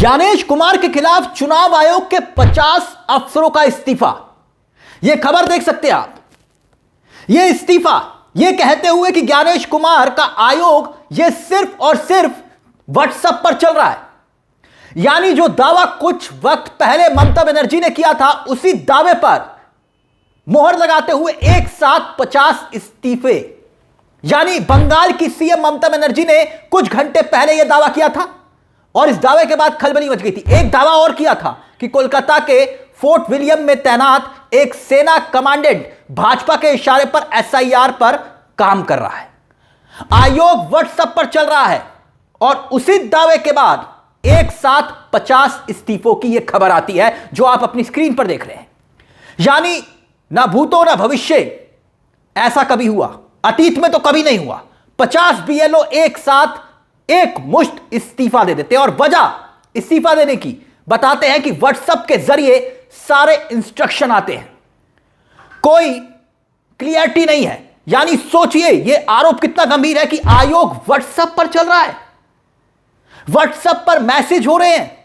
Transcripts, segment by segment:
ज्ञानेश कुमार के खिलाफ चुनाव आयोग के 50 अफसरों का इस्तीफा। यह खबर देख सकते हैं आप। यह इस्तीफा यह कहते हुए कि ज्ञानेश कुमार का आयोग यह सिर्फ और सिर्फ व्हाट्सएप पर चल रहा है। यानी जो दावा कुछ वक्त पहले ममता बनर्जी ने किया था, उसी दावे पर मोहर लगाते हुए एक साथ 50 इस्तीफे। यानी बंगाल की सीएम ममता बनर्जी ने कुछ घंटे पहले यह दावा किया था और इस दावे के बाद खलबली मच गई थी। एक दावा और किया था कि कोलकाता के फोर्ट विलियम में तैनात एक सेना कमांडेंट भाजपा के इशारे पर एसआईआर पर काम कर रहा है। आयोग व्हाट्सएप पर चल रहा है और उसी दावे के बाद एक साथ 50 इस्तीफों की यह खबर आती है जो आप अपनी स्क्रीन पर देख रहे हैं। यानी ना भूतो ना भविष्य ऐसा कभी हुआ, अतीत में तो कभी नहीं हुआ। 50 बीएलओ एक साथ एक मुश्त इस्तीफा दे देते हैं और वजह इस्तीफा देने की बताते हैं कि व्हाट्सएप के जरिए सारे इंस्ट्रक्शन आते हैं, कोई क्लियरिटी नहीं है। यानी सोचिए यह आरोप कितना गंभीर है कि आयोग व्हाट्सएप पर चल रहा है, व्हाट्सएप पर मैसेज हो रहे हैं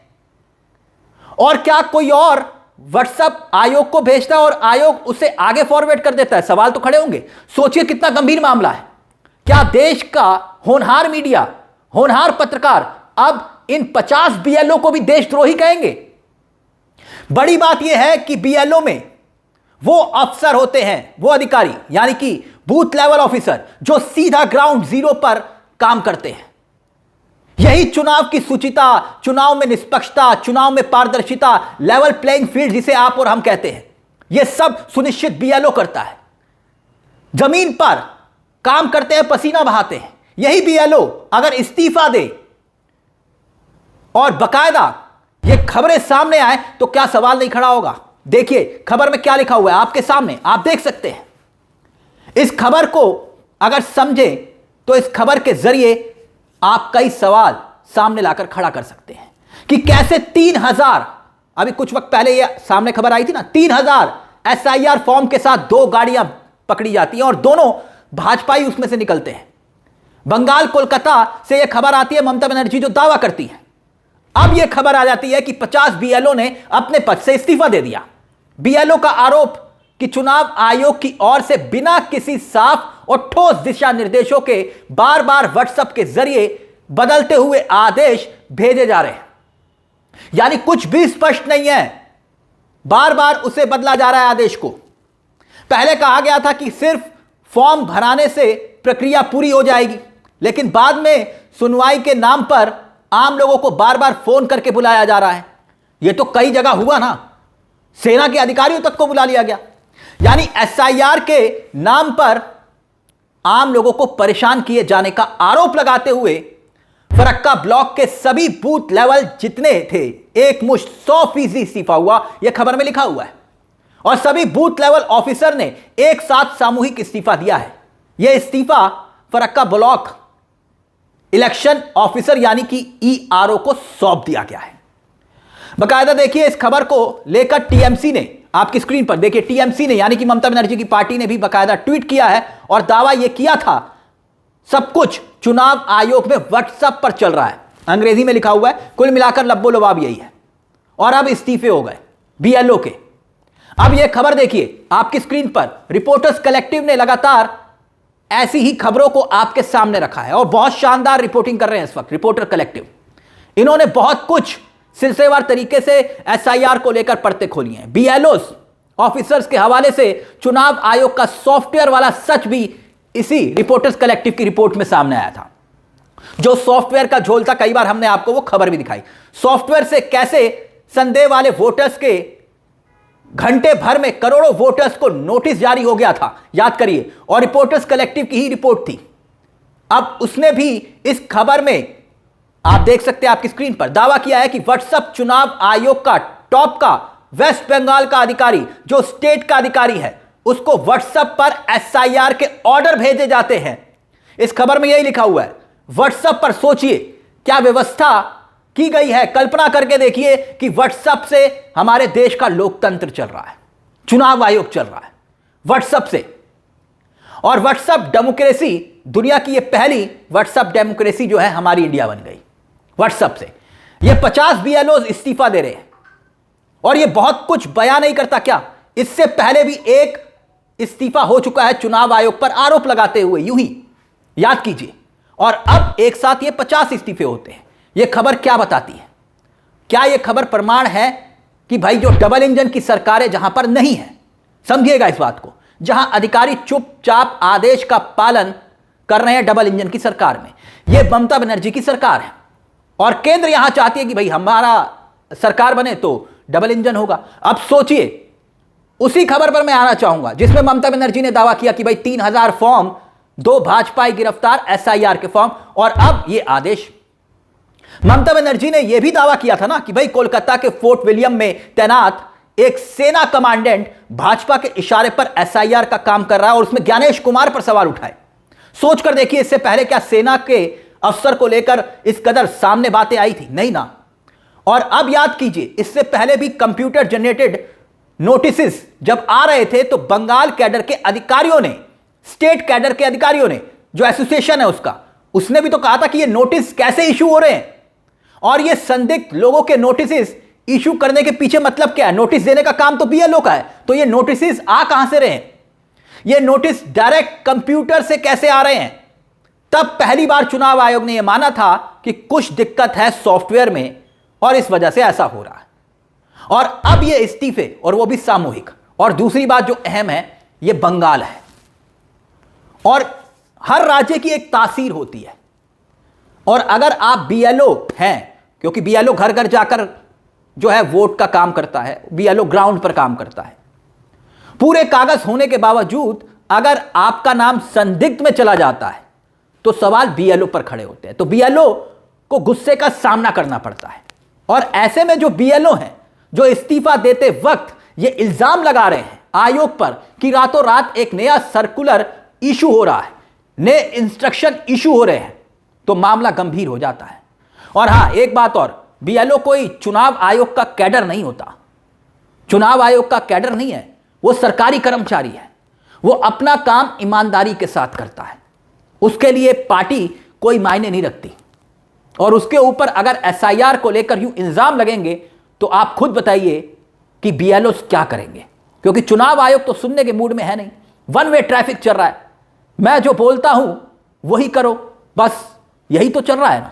और क्या कोई और व्हाट्सएप आयोग को भेजता है और आयोग उसे आगे फॉरवर्ड कर देता है। सवाल तो खड़े होंगे। सोचिए कितना गंभीर मामला है। क्या देश का होनहार मीडिया, होनहार पत्रकार अब इन 50 बीएलओ को भी देशद्रोही कहेंगे? बड़ी बात यह है कि बीएलओ में वो अफसर होते हैं, वो अधिकारी यानी कि बूथ लेवल ऑफिसर जो सीधा ग्राउंड जीरो पर काम करते हैं। यही चुनाव की शुचिता, चुनाव में निष्पक्षता, चुनाव में पारदर्शिता, लेवल प्लेइंग फील्ड जिसे आप और हम कहते हैं, यह सब सुनिश्चित बीएलओ करता है। जमीन पर काम करते हैं, पसीना बहाते हैं। यही बीएलओ अगर इस्तीफा दे और बकायदा ये खबरें सामने आए तो क्या सवाल नहीं खड़ा होगा? देखिए खबर में क्या लिखा हुआ है आपके सामने, आप देख सकते हैं। इस खबर को अगर समझे तो इस खबर के जरिए आप कई सवाल सामने लाकर खड़ा कर सकते हैं कि कैसे 3000, अभी कुछ वक्त पहले ये सामने खबर आई थी ना, 3000 एसआईआर फॉर्म के साथ 2 गाड़ियां पकड़ी जाती हैं और दोनों भाजपाई उसमें से निकलते हैं। बंगाल कोलकाता से यह खबर आती है, ममता बनर्जी जो दावा करती है। अब यह खबर आ जाती है कि 50 बीएलओ ने अपने पद से इस्तीफा दे दिया। बीएलओ का आरोप कि चुनाव आयोग की ओर से बिना किसी साफ और ठोस दिशा निर्देशों के बार बार व्हाट्सएप के जरिए बदलते हुए आदेश भेजे जा रहे हैं। यानी कुछ भी स्पष्ट नहीं है, बार बार उसे बदला जा रहा है आदेश को। पहले कहा गया था कि सिर्फ फॉर्म भराने से प्रक्रिया पूरी हो जाएगी, लेकिन बाद में सुनवाई के नाम पर आम लोगों को बार बार फोन करके बुलाया जा रहा है। यह तो कई जगह हुआ ना, सेना के अधिकारियों तक को बुला लिया गया। यानी एसआईआर के नाम पर आम लोगों को परेशान किए जाने का आरोप लगाते हुए फरक्का ब्लॉक के सभी बूथ लेवल जितने थे एक मुश्त 100% इस्तीफा हुआ, यह खबर में लिखा हुआ है। और सभी बूथ लेवल ऑफिसर ने एक साथ सामूहिक इस्तीफा दिया है। यह इस्तीफा फरक्का ब्लॉक इलेक्शन ऑफिसर यानी कि ईआरओ को सौंप दिया गया है। बकायदा देखिए इस खबर को लेकर टीएमसी ने, आपकी स्क्रीन पर देखिए, टीएमसी ने यानी कि ममता बनर्जी की पार्टी ने भी बकायदा ट्वीट किया है और दावा यह किया था सब कुछ चुनाव आयोग में व्हाट्सएप पर चल रहा है। अंग्रेजी में लिखा हुआ है। कुल मिलाकर लब्बो लबाब यही है। और अब इस्तीफे हो गए बीएलओ के। अब यह खबर देखिए आपकी स्क्रीन पर। रिपोर्टर्स कलेक्टिव ने लगातार ऐसी ही खबरों को आपके सामने रखा है और बहुत शानदार रिपोर्टिंग कर रहे हैं इस वक्त रिपोर्टर कलेक्टिव। इन्होंने बहुत कुछ सिलसिलेवार तरीके से एसआईआर को लेकर परतें खोली हैं। बीएलओस ऑफिसर्स के हवाले से चुनाव आयोग का सॉफ्टवेयर वाला सच भी इसी रिपोर्टर्स कलेक्टिव की रिपोर्ट में सामने आया था। जो सॉफ्टवेयर का झोल था, कई बार हमने आपको वो खबर भी दिखाई। सॉफ्टवेयर से कैसे संदेह वाले वोटर्स के घंटे भर में करोड़ों वोटर्स को नोटिस जारी हो गया था, याद करिए। और रिपोर्टर्स कलेक्टिव की ही रिपोर्ट थी। अब उसने भी इस खबर में आप देख सकते हैं आपकी स्क्रीन पर दावा किया है कि व्हाट्सएप चुनाव आयोग का टॉप का वेस्ट बंगाल का अधिकारी जो स्टेट का अधिकारी है, उसको व्हाट्सएप पर एसआईआर के ऑर्डर भेजे जाते हैं। इस खबर में यही लिखा हुआ है। व्हाट्सएप पर सोचिए क्या व्यवस्था की गई है। कल्पना करके देखिए कि व्हाट्सएप से हमारे देश का लोकतंत्र चल रहा है, चुनाव आयोग चल रहा है व्हाट्सएप से। और व्हाट्सएप डेमोक्रेसी, दुनिया की यह पहली व्हाट्सएप डेमोक्रेसी जो है हमारी इंडिया बन गई व्हाट्सएप से। ये 50 बीएलओ इस्तीफा दे रहे हैं और ये बहुत कुछ बयान नहीं करता क्या? इससे पहले भी एक इस्तीफा हो चुका है चुनाव आयोग पर आरोप लगाते हुए, यूं ही याद कीजिए। और अब एक साथ ये 50 इस्तीफे होते हैं। ये खबर क्या बताती है? क्या ये खबर प्रमाण है कि भाई जो डबल इंजन की सरकारें जहां पर नहीं है, समझिएगा इस बात को, जहां अधिकारी चुपचाप आदेश का पालन कर रहे हैं डबल इंजन की सरकार में, यह ममता बनर्जी की सरकार है और केंद्र यहां चाहती है कि भाई हमारा सरकार बने तो डबल इंजन होगा। अब सोचिए, उसी खबर पर मैं आना चाहूंगा जिसमें ममता बनर्जी ने दावा किया कि भाई 3000 फॉर्म, 2 भाजपाई गिरफ्तार एसआईआर के फॉर्म, और अब यह आदेश। ममता बनर्जी ने यह भी दावा किया था ना कि भाई कोलकाता के फोर्ट विलियम में तैनात एक सेना कमांडेंट भाजपा के इशारे पर एसआईआर का काम कर रहा है और उसमें ज्ञानेश कुमार पर सवाल उठाए। सोचकर देखिए, इससे पहले क्या सेना के अफसर को लेकर इस कदर सामने बातें आई थी? नहीं ना। और अब याद कीजिए, इससे पहले भी कंप्यूटर जनरेटेड नोटिसेस जब आ रहे थे तो बंगाल कैडर के अधिकारियों ने, स्टेट कैडर के अधिकारियों ने, जो एसोसिएशन है उसका, उसने भी तो कहा था कि ये नोटिस कैसे इशू हो रहे हैं और ये संदिग्ध लोगों के नोटिस इशू करने के पीछे मतलब क्या है? नोटिस देने का काम तो बीएलओ का है, तो ये नोटिस आ कहां से रहे हैं? ये नोटिस डायरेक्ट कंप्यूटर से कैसे आ रहे हैं? तब पहली बार चुनाव आयोग ने यह माना था कि कुछ दिक्कत है सॉफ्टवेयर में और इस वजह से ऐसा हो रहा है। और अब ये इस्तीफे, और वो भी सामूहिक। और दूसरी बात जो अहम है, ये बंगाल है और हर राज्य की एक तासीर होती है। और अगर आप बीएलओ हैं, क्योंकि बीएलओ घर घर जाकर जो है वोट का काम करता है, बीएलओ ग्राउंड पर काम करता है, पूरे कागज होने के बावजूद अगर आपका नाम संदिग्ध में चला जाता है तो सवाल बीएलओ पर खड़े होते हैं। तो बीएलओ को गुस्से का सामना करना पड़ता है। और ऐसे में जो बीएलओ हैं, जो इस्तीफा देते वक्त ये इल्जाम लगा रहे हैं आयोग पर कि रातों रात एक नया सर्कुलर इशू हो रहा है, नए इंस्ट्रक्शन इशू हो रहे हैं, तो मामला गंभीर हो जाता है। और हां, एक बात और, बीएलओ कोई चुनाव आयोग का कैडर नहीं होता। चुनाव आयोग का कैडर नहीं है, वो सरकारी कर्मचारी है। वो अपना काम ईमानदारी के साथ करता है, उसके लिए पार्टी कोई मायने नहीं रखती। और उसके ऊपर अगर एसआईआर को लेकर यूं इल्जाम लगेंगे तो आप खुद बताइए कि बीएलओ क्या करेंगे? क्योंकि चुनाव आयोग तो सुनने के मूड में है नहीं। वन वे ट्रैफिक चल रहा है, मैं जो बोलता हूं वही करो, बस यही तो चल रहा है ना।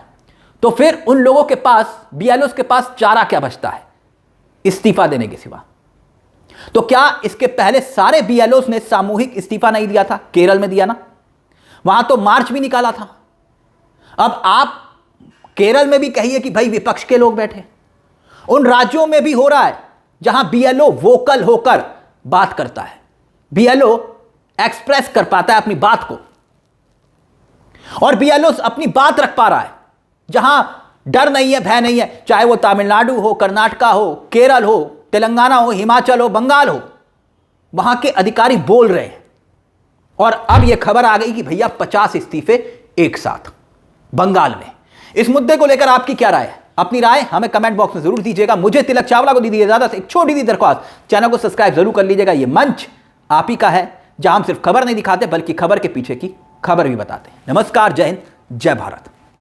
तो फिर उन लोगों के पास, बीएलओ के पास चारा क्या बचता है इस्तीफा देने के सिवा? तो क्या इसके पहले सारे बीएलओ ने सामूहिक इस्तीफा नहीं दिया था? केरल में दिया ना, वहां तो मार्च भी निकाला था। अब आप केरल में भी कहिए कि भाई विपक्ष के लोग बैठे, उन राज्यों में भी हो रहा है जहां बीएलओ वोकल होकर बात करता है, बीएलओ एक्सप्रेस कर पाता है अपनी बात को, और बीएलओ अपनी बात रख पा रहा है जहां डर नहीं है, भय नहीं है। चाहे वो तमिलनाडु हो, कर्नाटका हो, केरल हो, तेलंगाना हो, हिमाचल हो, बंगाल हो, वहां के अधिकारी बोल रहे हैं। और अब यह खबर आ गई कि भैया 50 इस्तीफे एक साथ बंगाल में। इस मुद्दे को लेकर आपकी क्या राय है? अपनी राय हमें कमेंट बॉक्स में जरूर दीजिएगा। मुझे तिलक चावला को दीजिए इजाजत। एक छोटी सी दरख्वास्त, चैनल को सब्सक्राइब जरूर कर लीजिएगा। यह मंच आप ही का है जहां हम सिर्फ खबर नहीं दिखाते बल्कि खबर के पीछे की खबर भी बताते हैं। नमस्कार, जय हिंद, जय भारत।